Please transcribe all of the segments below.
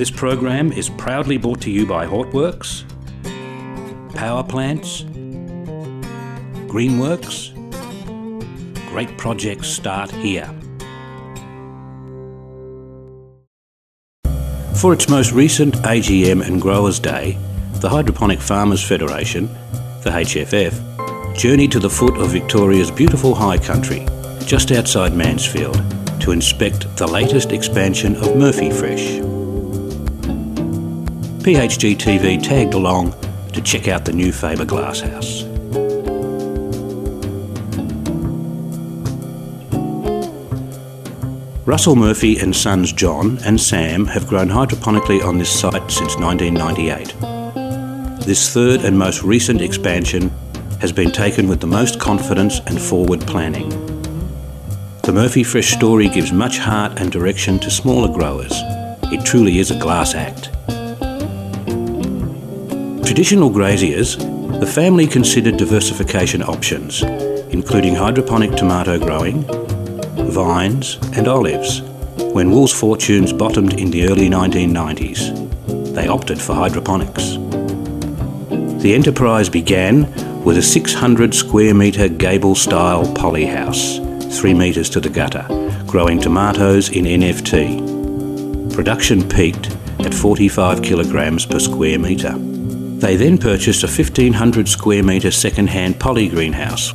This program is proudly brought to you by Hortworks, Power Plants, Greenworks. Great projects start here. For its most recent AGM and Growers Day, the Hydroponic Farmers Federation, the HFF, journeyed to the foot of Victoria's beautiful high country, just outside Mansfield, to inspect the latest expansion of Murphy Fresh. PHG TV tagged along to check out the new Faber glasshouse. Russell Murphy and sons John and Sam have grown hydroponically on this site since 1998. This third and most recent expansion has been taken with the most confidence and forward planning. The Murphy Fresh story gives much heart and direction to smaller growers. It truly is a glass act. Traditional graziers, the family considered diversification options, including hydroponic tomato growing, vines and olives. When Wool's fortunes bottomed in the early 1990s, they opted for hydroponics. The enterprise began with a 600 square metre gable-style polyhouse, 3 metres to the gutter, growing tomatoes in NFT. Production peaked at 45 kilograms per square metre. They then purchased a 1,500 square metre second-hand poly greenhouse.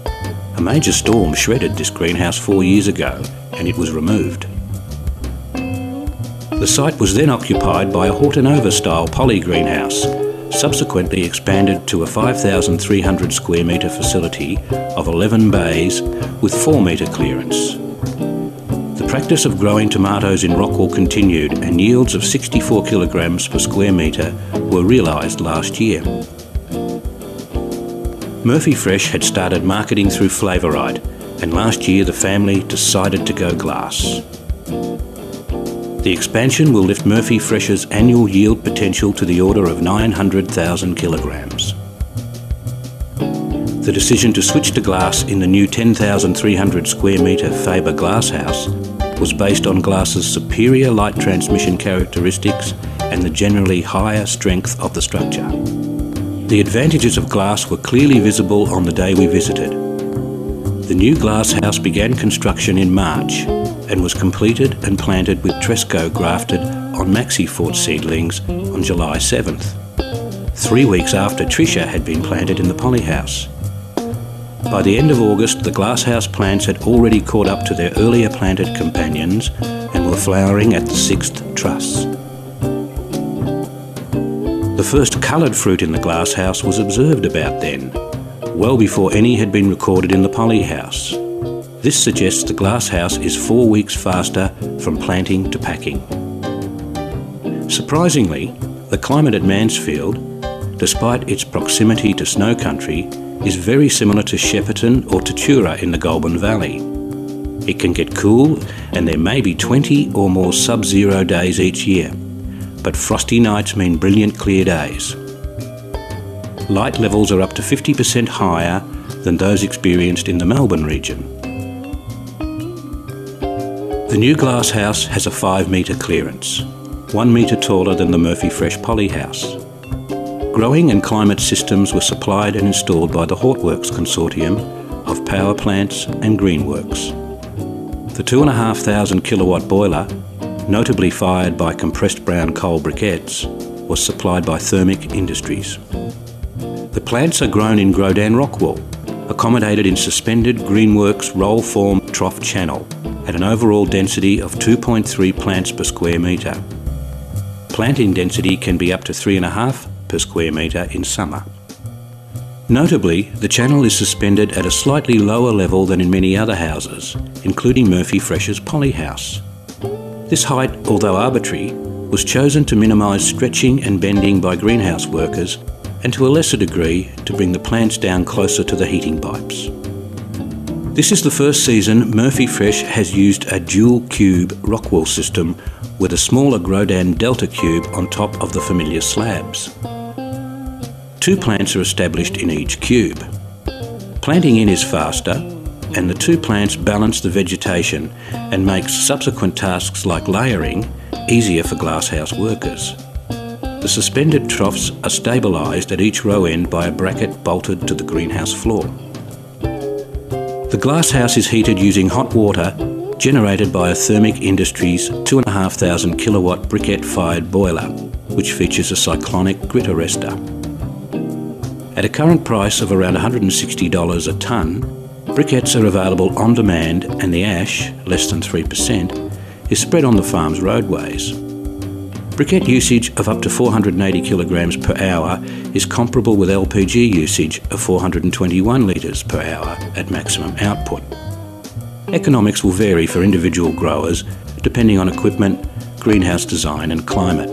A major storm shredded this greenhouse 4 years ago, and it was removed. The site was then occupied by a Hortonova-style poly greenhouse, subsequently expanded to a 5,300 square metre facility of 11 bays with 4 metre clearance. The practice of growing tomatoes in Rockwool continued, and yields of 64 kilograms per square metre were realised last year. Murphy Fresh had started marketing through Flavorite, and last year the family decided to go glass. The expansion will lift Murphy Fresh's annual yield potential to the order of 900,000 kilograms. The decision to switch to glass in the new 10,300 square metre Faber glasshouse was based on glass's superior light transmission characteristics and the generally higher strength of the structure. The advantages of glass were clearly visible on the day we visited. The new glasshouse began construction in March and was completed and planted with Tresco grafted on Maxifort seedlings on July 7th, 3 weeks after Tricia had been planted in the polyhouse. By the end of August, the glasshouse plants had already caught up to their earlier planted companions and were flowering at the 6th truss. The first coloured fruit in the glasshouse was observed about then, well before any had been recorded in the polyhouse. This suggests the glasshouse is 4 weeks faster from planting to packing. Surprisingly, the climate at Mansfield, despite its proximity to snow country, is very similar to Shepparton or Tatura in the Goulburn Valley. It can get cool, and there may be 20 or more sub-zero days each year, but frosty nights mean brilliant clear days. Light levels are up to 50% higher than those experienced in the Melbourne region. The new glasshouse has a 5 metre clearance, 1 metre taller than the Murphy Fresh polyhouse. Growing and climate systems were supplied and installed by the Hortworks consortium of Power Plants and Greenworks. The 2,500 kilowatt boiler, notably fired by compressed brown coal briquettes, was supplied by Thermic Industries. The plants are grown in Grodan Rockwool, accommodated in suspended Greenworks roll-form trough channel at an overall density of 2.3 plants per square metre. Planting density can be up to 3.5 per square metre in summer. Notably, the channel is suspended at a slightly lower level than in many other houses, including Murphy Fresh's polyhouse. This height, although arbitrary, was chosen to minimise stretching and bending by greenhouse workers, and to a lesser degree to bring the plants down closer to the heating pipes. This is the first season Murphy Fresh has used a dual cube Rockwool system with a smaller Grodan Delta cube on top of the familiar slabs. 2 plants are established in each cube. Planting in is faster, and the 2 plants balance the vegetation and makes subsequent tasks like layering easier for glasshouse workers. The suspended troughs are stabilised at each row end by a bracket bolted to the greenhouse floor. The glasshouse is heated using hot water generated by a Thermic Industries 2,500 kilowatt briquette-fired boiler, which features a cyclonic grit arrestor. At a current price of around $160 a tonne, briquettes are available on demand, and the ash, less than 3%, is spread on the farm's roadways. Briquette usage of up to 480 kilograms per hour is comparable with LPG usage of 421 litres per hour at maximum output. Economics will vary for individual growers depending on equipment, greenhouse design and climate.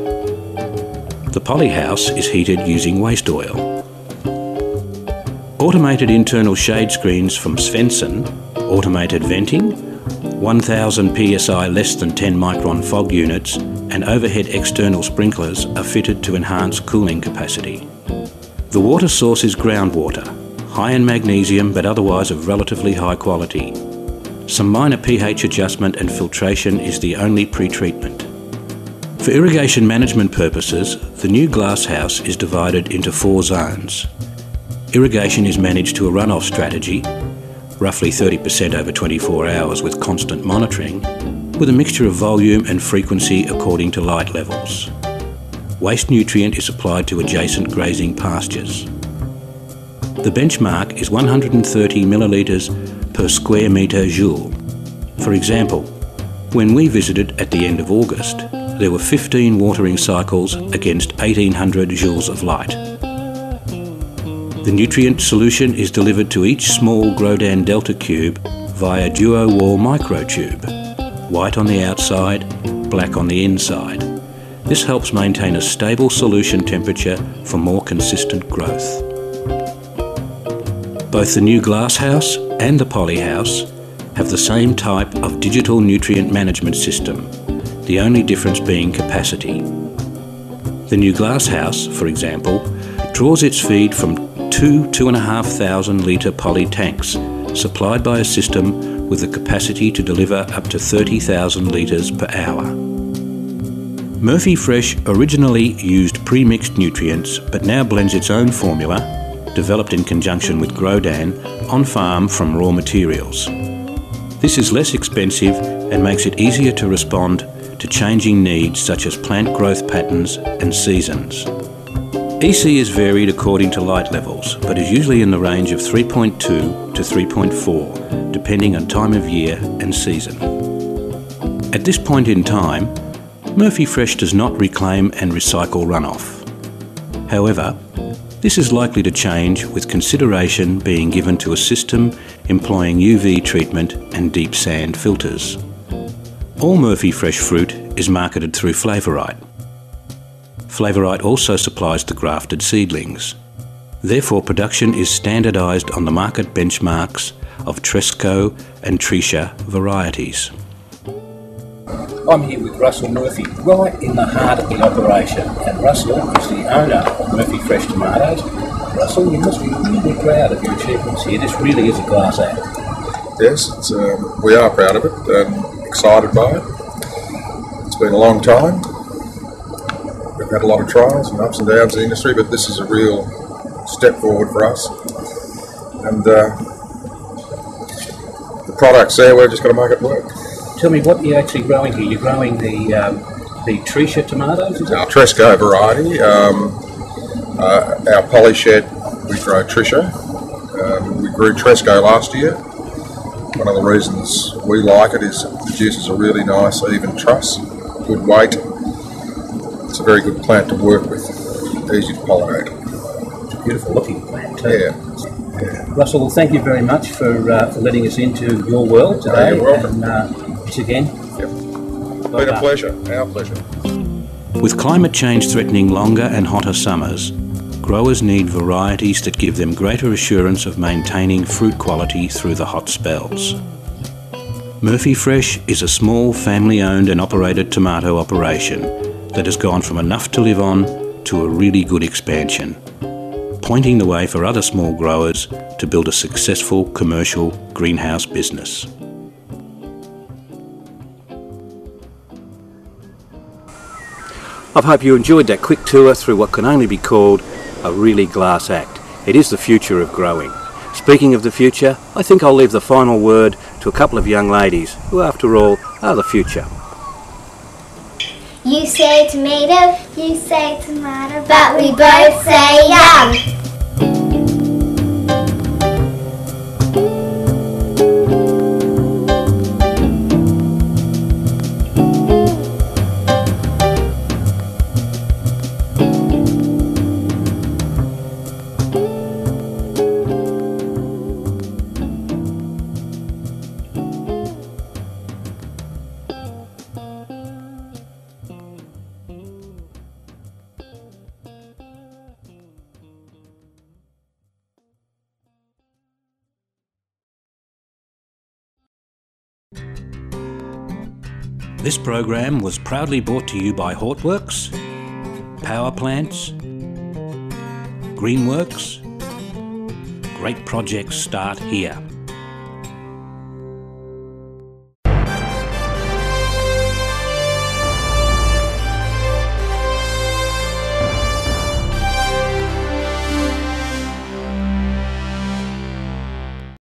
The polyhouse is heated using waste oil. Automated internal shade screens from Svensson, automated venting, 1000 psi less than 10 micron fog units and overhead external sprinklers are fitted to enhance cooling capacity. The water source is groundwater, high in magnesium but otherwise of relatively high quality. Some minor pH adjustment and filtration is the only pre-treatment. For irrigation management purposes, the new glasshouse is divided into 4 zones. Irrigation is managed to a runoff strategy, roughly 30% over 24 hours with constant monitoring, with a mixture of volume and frequency according to light levels. Waste nutrient is applied to adjacent grazing pastures. The benchmark is 130 millilitres per square metre joule. For example, when we visited at the end of August, there were 15 watering cycles against 1800 joules of light. The nutrient solution is delivered to each small Grodan Delta cube via Duo Wall microtube, white on the outside, black on the inside. This helps maintain a stable solution temperature for more consistent growth. Both the new glasshouse and the polyhouse have the same type of digital nutrient management system, the only difference being capacity. The new glasshouse, for example, draws its feed from 2,500 litre poly tanks supplied by a system with the capacity to deliver up to 30,000 litres per hour. Murphy Fresh originally used pre-mixed nutrients but now blends its own formula, developed in conjunction with Grodan, on farm from raw materials. This is less expensive and makes it easier to respond to changing needs such as plant growth patterns and seasons. EC is varied according to light levels, but is usually in the range of 3.2 to 3.4, depending on time of year and season. At this point in time, Murphy Fresh does not reclaim and recycle runoff. However, this is likely to change with consideration being given to a system employing UV treatment and deep sand filters. All Murphy Fresh fruit is marketed through Flavorite. Flavorite also supplies the grafted seedlings. Therefore, production is standardised on the market benchmarks of Tresco and Tricia varieties. I'm here with Russell Murphy, right in the heart of the operation, and Russell is the owner of Murphy Fresh Tomatoes. Russell, you must be really proud of your achievements here. This really is a glass act. Yes, we are proud of it and excited by it. It's been a long time. We've had a lot of trials and ups and downs in the industry, but this is a real step forward for us. And the product's there, we're just going to make it work. Tell me what you're actually growing here. You're growing the Tricia tomatoes, is it? Our Tresco variety. Our poly shed, we grow Tricia. We grew Tresco last year. One of the reasons we like it is it produces a really nice even truss, good weight. It's a very good plant to work with, easy to pollinate. It's a beautiful looking plant too. Yeah. Russell, thank you very much for letting us into your world today. You're welcome. And once again, It's been a pleasure, our pleasure. With climate change threatening longer and hotter summers, growers need varieties that give them greater assurance of maintaining fruit quality through the hot spells. Murphy Fresh is a small family-owned and operated tomato operation that has gone from enough to live on to a really good expansion, pointing the way for other small growers to build a successful commercial greenhouse business. I hope you enjoyed that quick tour through what can only be called a really glass act. It is the future of growing. Speaking of the future, I think I'll leave the final word to a couple of young ladies who, after all, are the future. You say tomato, you say tomato, but we both say yum. This program was proudly brought to you by Hortworks, Power Plants, Greenworks. Great projects start here.